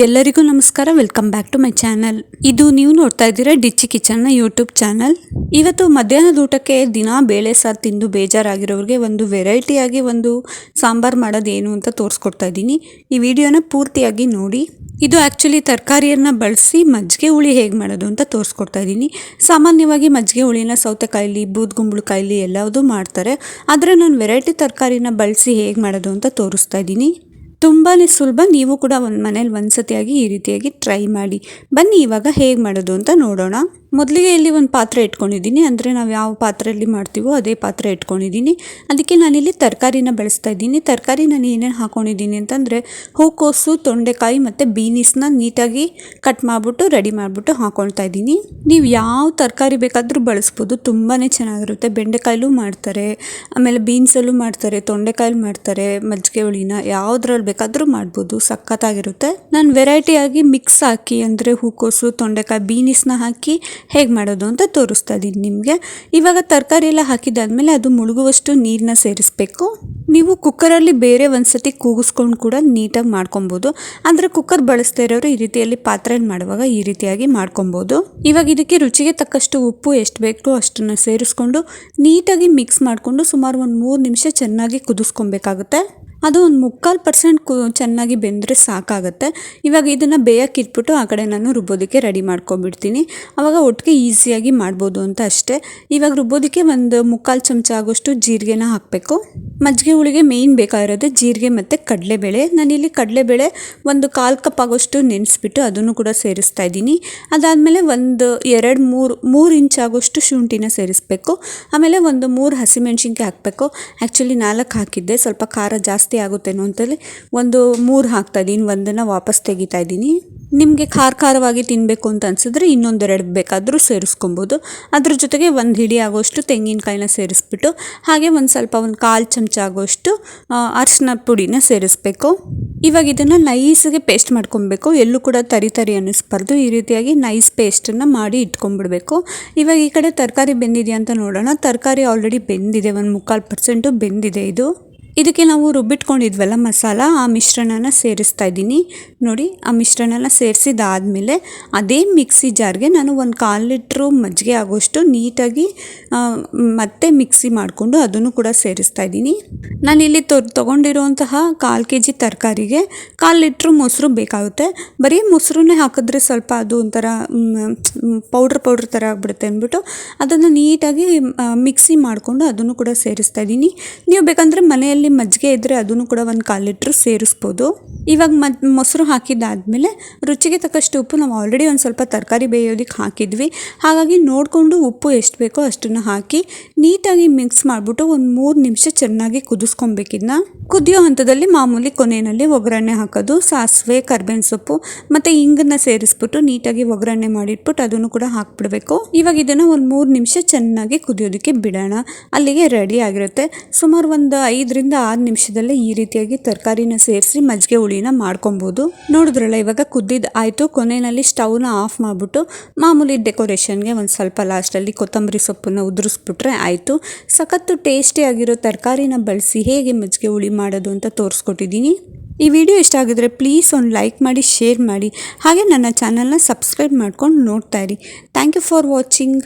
ಎಲ್ಲರಿಗೂ ನಮಸ್ಕಾರ. Welcome back to my channel. ಇದು ನೀವು ನೋಡ್ತಾ ಇದ್ದೀರಾ ಡಿಚ್ಚಿ ಕಿಚನ್ನ ಯೂಟ್ಯೂಬ್ ಚಾನಲ್. ಇವತ್ತು ಮಧ್ಯಾಹ್ನದ ಊಟಕ್ಕೆ ದಿನ ಬೇಳೆ ಸಾರು ತಿಂದು ಬೇಜಾರಾಗಿರೋರಿಗೆ ಒಂದು ವೆರೈಟಿಯಾಗಿ ಒಂದು ಸಾಂಬಾರು ಮಾಡೋದು ಏನು ಅಂತ ತೋರಿಸ್ಕೊಡ್ತಾ ಇದ್ದೀನಿ. ಈ ವಿಡಿಯೋನ ಪೂರ್ತಿಯಾಗಿ ನೋಡಿ. ಇದು ಆ್ಯಕ್ಚುಲಿ ತರಕಾರಿಯನ್ನು ಬಳಸಿ ಮಜ್ಜಿಗೆ ಹುಳಿ ಹೇಗೆ ಮಾಡೋದು ಅಂತ ತೋರಿಸ್ಕೊಡ್ತಾ ಇದ್ದೀನಿ. ಸಾಮಾನ್ಯವಾಗಿ ಮಜ್ಜಿಗೆ ಹುಳಿನ ಸೌತೆಕಾಯಿಲಿ ಬೂದ್ಗುಂಬಳಕಾಯಿಲಿ ಎಲ್ಲದೂ ಮಾಡ್ತಾರೆ. ಆದರೆ ನಾನು ವೆರೈಟಿ ತರಕಾರಿನ ಬಳಸಿ ಹೇಗೆ ಮಾಡೋದು ಅಂತ ತೋರಿಸ್ತಾ ಇದ್ದೀನಿ. ತುಂಬಾ ಸುಲಭ. ನೀವು ಕೂಡ ಮನೇಲಿ ಒಂದ್ಸತಿಯಾಗಿ ಈ ರೀತಿಯಾಗಿ ಟ್ರೈ ಮಾಡಿ. ಬನ್ನಿ ಇವಾಗ ಹೇಗೆ ಮಾಡೋದು ಅಂತ ನೋಡೋಣ. ಮೊದಲಿಗೆ ಇಲ್ಲಿ ಒಂದು ಪಾತ್ರೆ ಇಟ್ಕೊಂಡಿದ್ದೀನಿ. ಅಂದರೆ ನಾವು ಯಾವ ಪಾತ್ರೆಯಲ್ಲಿ ಮಾಡ್ತೀವೋ ಅದೇ ಪಾತ್ರೆ ಇಟ್ಕೊಂಡಿದ್ದೀನಿ. ಅದಕ್ಕೆ ನಾನಿಲ್ಲಿ ತರಕಾರಿನ ಬಳಸ್ತಾ ಇದ್ದೀನಿ. ತರಕಾರಿ ನಾನು ಏನೇನು ಹಾಕ್ಕೊಂಡಿದ್ದೀನಿ ಅಂತಂದರೆ ಹೂಕೋಸು, ತೊಂಡೆಕಾಯಿ ಮತ್ತು ಬೀನಿಸ್ನ ನೀಟಾಗಿ ಕಟ್ ಮಾಡಿಬಿಟ್ಟು ರೆಡಿ ಮಾಡಿಬಿಟ್ಟು ಹಾಕ್ಕೊಳ್ತಾ ಇದ್ದೀನಿ. ನೀವು ಯಾವ ತರಕಾರಿ ಬೇಕಾದರೂ ಬಳಸ್ಬೋದು, ತುಂಬಾ ಚೆನ್ನಾಗಿರುತ್ತೆ. ಬೆಂಡೆಕಾಯಲ್ಲೂ ಮಾಡ್ತಾರೆ, ಆಮೇಲೆ ಬೀನ್ಸಲ್ಲೂ ಮಾಡ್ತಾರೆ, ತೊಂಡೆಕಾಯಲ್ಲಿ ಮಾಡ್ತಾರೆ. ಮಜ್ಜಿಗೆ ಹುಳಿನ ಯಾವುದ್ರಲ್ಲಿ ಬೇಕಾದರೂ ಮಾಡ್ಬೋದು, ಸಖತ್ತಾಗಿರುತ್ತೆ. ನಾನು ವೆರೈಟಿಯಾಗಿ ಮಿಕ್ಸ್ ಹಾಕಿ ಅಂದರೆ ಹೂಕೋಸು, ತೊಂಡೆಕಾಯಿ, ಬೀನಿಸ್ನ ಹಾಕಿ ಹೇಗೆ ಮಾಡೋದು ಅಂತ ತೋರಿಸ್ತಾ ಇದ್ದೀನಿ ನಿಮಗೆ. ಇವಾಗ ತರಕಾರಿ ಎಲ್ಲ ಹಾಕಿದಾದ್ಮೇಲೆ ಅದು ಮುಳುಗುವಷ್ಟು ನೀರನ್ನ ಸೇರಿಸ್ಬೇಕು. ನೀವು ಕುಕ್ಕರಲ್ಲಿ ಬೇರೆ ಒಂದ್ಸತಿ ಕೂಗಿಸ್ಕೊಂಡು ಕೂಡ ನೀಟಾಗಿ ಮಾಡ್ಕೊಬೋದು. ಅಂದರೆ ಕುಕ್ಕರ್ ಬಳಸ್ತಾ ಇರೋರು ಈ ರೀತಿಯಲ್ಲಿ ಪಾತ್ರೆಯಲ್ಲಿ ಮಾಡುವಾಗ ಈ ರೀತಿಯಾಗಿ ಮಾಡ್ಕೊಬೋದು. ಇವಾಗ ಇದಕ್ಕೆ ರುಚಿಗೆ ತಕ್ಕಷ್ಟು ಉಪ್ಪು ಎಷ್ಟು ಬೇಕೋ ಅಷ್ಟನ್ನು ಸೇರಿಸ್ಕೊಂಡು ನೀಟಾಗಿ ಮಿಕ್ಸ್ ಮಾಡಿಕೊಂಡು ಸುಮಾರು ಒಂದು 3 ನಿಮಿಷ ಚೆನ್ನಾಗಿ ಕುದಿಸ್ಕೊಬೇಕಾಗುತ್ತೆ. ಅದು ಒಂದು 3/4% ಚೆನ್ನಾಗಿ ಬೆಂದರೆ ಸಾಕಾಗುತ್ತೆ. ಇವಾಗ ಇದನ್ನು ಬೇಯಕ್ಕೆ ಇಟ್ಬಿಟ್ಟು ಆ ಕಡೆ ನಾನು ರುಬ್ಬೋದಕ್ಕೆ ರೆಡಿ ಮಾಡ್ಕೊಂಡ್ಬಿಡ್ತೀನಿ. ಆವಾಗ ಒಟ್ಟಿಗೆ ಈಸಿಯಾಗಿ ಮಾಡ್ಬೋದು ಅಂತ ಅಷ್ಟೇ. ಇವಾಗ ರುಬ್ಬೋದಕ್ಕೆ ಒಂದು 3/4 ಚಮಚ ಆಗೋಷ್ಟು ಜೀರಿಗೆನ ಹಾಕಬೇಕು. ಮಜ್ಜಿಗೆ ಹುಳಿಗೆ ಮೇಯ್ನ್ ಬೇಕಾಗಿರೋದು ಜೀರಿಗೆ ಮತ್ತು ಕಡಲೆಬೇಳೆ. ನಾನಿಲ್ಲಿ ಕಡಲೆಬೇಳೆ ಒಂದು 1/4 ಕಪ್ ಆಗೋಷ್ಟು ನೆನೆಸ್ಬಿಟ್ಟು ಅದನ್ನು ಕೂಡ ಸೇರಿಸ್ತಾ ಇದ್ದೀನಿ. ಅದಾದಮೇಲೆ ಒಂದು 2-3 ಇಂಚ್ ಆಗೋಷ್ಟು ಶುಂಠಿನ ಸೇರಿಸಬೇಕು. ಆಮೇಲೆ ಒಂದು 3 ಹಸಿಮೆಣ್ಸಿನ್ಕಾಯಿ ಹಾಕಬೇಕು. ಆ್ಯಕ್ಚುಲಿ 4 ಹಾಕಿದ್ದೆ, ಸ್ವಲ್ಪ ಖಾರ ಜಾಸ್ತಿ ಆಗುತ್ತೇನೋ ಅಂತೇಳಿ ಒಂದು 3 ಹಾಕ್ತಾ ಇದ್ದೀನಿ. ಒಂದನ್ನು ವಾಪಸ್ ತೆಗಿತಾ ಇದ್ದೀನಿ. ನಿಮಗೆ ಖಾರವಾಗಿ ತಿನ್ನಬೇಕು ಅಂತ ಅನಿಸಿದ್ರೆ ಇನ್ನೊಂದೆರಡು ಬೇಕಾದರೂ ಸೇರಿಸ್ಕೊಬೋದು. ಅದ್ರ ಜೊತೆಗೆ ಒಂದು ಹಿಡಿ ಆಗೋಷ್ಟು ತೆಂಗಿನಕಾಯಿನ ಸೇರಿಸ್ಬಿಟ್ಟು ಹಾಗೆ ಒಂದು ಸ್ವಲ್ಪ ಒಂದು 1/4 ಚಮಚ ಆಗೋಷ್ಟು ಅರಿಶಿನ ಪುಡಿನ ಸೇರಿಸ್ಬೇಕು. ಇವಾಗ ಇದನ್ನು ನೈಸ್ಗೆ ಪೇಸ್ಟ್ ಮಾಡ್ಕೊಬೇಕು. ಎಲ್ಲೂ ಕೂಡ ತರಿ ಅನ್ನಿಸ್ಬಾರ್ದು. ಈ ರೀತಿಯಾಗಿ ನೈಸ್ ಪೇಸ್ಟನ್ನು ಮಾಡಿ ಇಟ್ಕೊಂಡ್ಬಿಡ್ಬೇಕು. ಇವಾಗ ಈ ಕಡೆ ತರಕಾರಿ ಬೆಂದಿದೆಯಾ ಅಂತ ನೋಡೋಣ. ತರಕಾರಿ ಆಲ್ರೆಡಿ ಬೆಂದಿದೆ, ಒಂದು 3/4% ಬೆಂದಿದೆ ಇದು. ಇದಕ್ಕೆ ನಾವು ರುಬ್ಬಿಟ್ಕೊಂಡಿದ್ವಲ್ಲ ಮಸಾಲ, ಆ ಮಿಶ್ರಣನ ಸೇರಿಸ್ತಾ ಇದ್ದೀನಿ. ನೋಡಿ, ಆ ಮಿಶ್ರಣನ ಸೇರಿಸಿದಾದ್ಮೇಲೆ ಅದೇ ಮಿಕ್ಸಿ ಜಾರ್ಗೆ ನಾನು ಒಂದು 1/4 ಲೀಟ್ರು ಮಜ್ಜಿಗೆ ಆಗೋಷ್ಟು ನೀಟಾಗಿ ಮತ್ತೆ ಮಿಕ್ಸಿ ಮಾಡಿಕೊಂಡು ಅದನ್ನು ಕೂಡ ಸೇರಿಸ್ತಾ ಇದ್ದೀನಿ. ನಾನಿಲ್ಲಿ ತೊಗೊಂಡಿರುವಂತಹ 1/4 kg ತರಕಾರಿಗೆ 1/4 ಲೀಟ್ರು ಮೊಸರು ಬೇಕಾಗುತ್ತೆ. ಬರೀ ಮೊಸರನ್ನೇ ಹಾಕಿದ್ರೆ ಸ್ವಲ್ಪ ಅದು ಒಂಥರ ಪೌಡ್ರ್ ಥರ ಆಗಿಬಿಡುತ್ತೆ ಅಂದ್ಬಿಟ್ಟು ಅದನ್ನು ನೀಟಾಗಿ ಮಿಕ್ಸಿ ಮಾಡಿಕೊಂಡು ಅದನ್ನು ಕೂಡ ಸೇರಿಸ್ತಾ ಇದ್ದೀನಿ. ನೀವು ಬೇಕಂದರೆ ಮನೆಯಲ್ಲಿ ಮಜ್ಜಿಗೆ ಇದ್ದರೆ ಅದನ್ನು ಕೂಡ ಒಂದು 1/4 ಲೀಟ್ರು ಸೇರಿಸ್ಬೋದು. ಇವಾಗ ಮೊಸರು ಹಾಕಿದ್ದಾದಮೇಲೆ ರುಚಿಗೆ ತಕ್ಕಷ್ಟು ಉಪ್ಪು, ನಾವು ಆಲ್ರೆಡಿ ಒಂದು ಸ್ವಲ್ಪ ತರಕಾರಿ ಬೇಯೋದಕ್ಕೆ ಹಾಕಿದ್ವಿ, ಹಾಗಾಗಿ ನೋಡಿಕೊಂಡು ಉಪ್ಪು ಎಷ್ಟು ಬೇಕೋ ಅಷ್ಟನ್ನು ಹಾಕಿ ನೀಟಾಗಿ ಮಿಕ್ಸ್ ಮಾಡಿಬಿಟ್ಟು ಒಂದು 3 ನಿಮಿಷ ಚೆನ್ನಾಗಿ ಕುದಿಸ್ಕೊಬೇಕಿದ್ನ. ಕುದಿಯೋ ಹಂತದಲ್ಲಿ ಮಾಮೂಲಿ ಕೊನೆಯಲ್ಲಿ ಒಗ್ಗರಣೆ ಹಾಕೋದು, ಸಾಸಿವೆ, ಕರ್ಬೇವಿನ ಸೊಪ್ಪು ಮತ್ತು ಇಂಗನ್ನ ಸೇರಿಸ್ಬಿಟ್ಟು ನೀಟಾಗಿ ಒಗ್ಗರಣೆ ಮಾಡಿಟ್ಬಿಟ್ಟು ಅದನ್ನು ಕೂಡ ಹಾಕ್ಬಿಡ್ಬೇಕು. ಇವಾಗ ಇದನ್ನು ಒಂದು 3 ನಿಮಿಷ ಚೆನ್ನಾಗಿ ಕುದಿಯೋದಕ್ಕೆ ಬಿಡೋಣ. ಅಲ್ಲಿಗೆ ರೆಡಿ ಆಗಿರುತ್ತೆ. ಸುಮಾರು ಒಂದು 5-6 ನಿಮಿಷದಲ್ಲೇ ಈ ರೀತಿಯಾಗಿ ತರಕಾರಿನ ಸೇರಿಸಿ ಮಜ್ಜಿಗೆ ಹುಳಿನ ಮಾಡ್ಕೊಬೋದು. ನೋಡಿದ್ರಲ್ಲ, ಇವಾಗ ಕುದ್ದಿದ್ದು ಆಯಿತು. ಕೊನೆಯಲ್ಲಿ ಸ್ಟವ್ನ ಆಫ್ ಮಾಡಿಬಿಟ್ಟು ಮಾಮೂಲಿ ಡೆಕೋರೇಷನ್ಗೆ ಒಂದು ಸ್ವಲ್ಪ ಲಾಸ್ಟಲ್ಲಿ ಕೊತ್ತಂಬರಿ ಸೊಪ್ಪನ್ನು ಉದುರಿಸ್ಬಿಟ್ರೆ ಆಯಿತು. ಸಖತ್ತು ಟೇಸ್ಟಿಯಾಗಿರೋ ತರಕಾರಿನ ಬಳಸಿ ಹೇಗೆ ಮಜ್ಜಿಗೆ ಹುಳಿ ಮಾಡೋದು ಅಂತ ತೋರಿಸ್ಕೊಟ್ಟಿದ್ದೀನಿ. ಈ ವಿಡಿಯೋ ಇಷ್ಟ ಆಗಿದ್ರೆ ಪ್ಲೀಸ್ ಒಂದು ಲೈಕ್ ಮಾಡಿ, ಶೇರ್ ಮಾಡಿ, ಹಾಗೆ ನನ್ನ ಚಾನಲ್ನ ಸಬ್ಸ್ಕ್ರೈಬ್ ಮಾಡ್ಕೊಂಡು ನೋಡ್ತಾ ಇರಿ. Thank you for watching.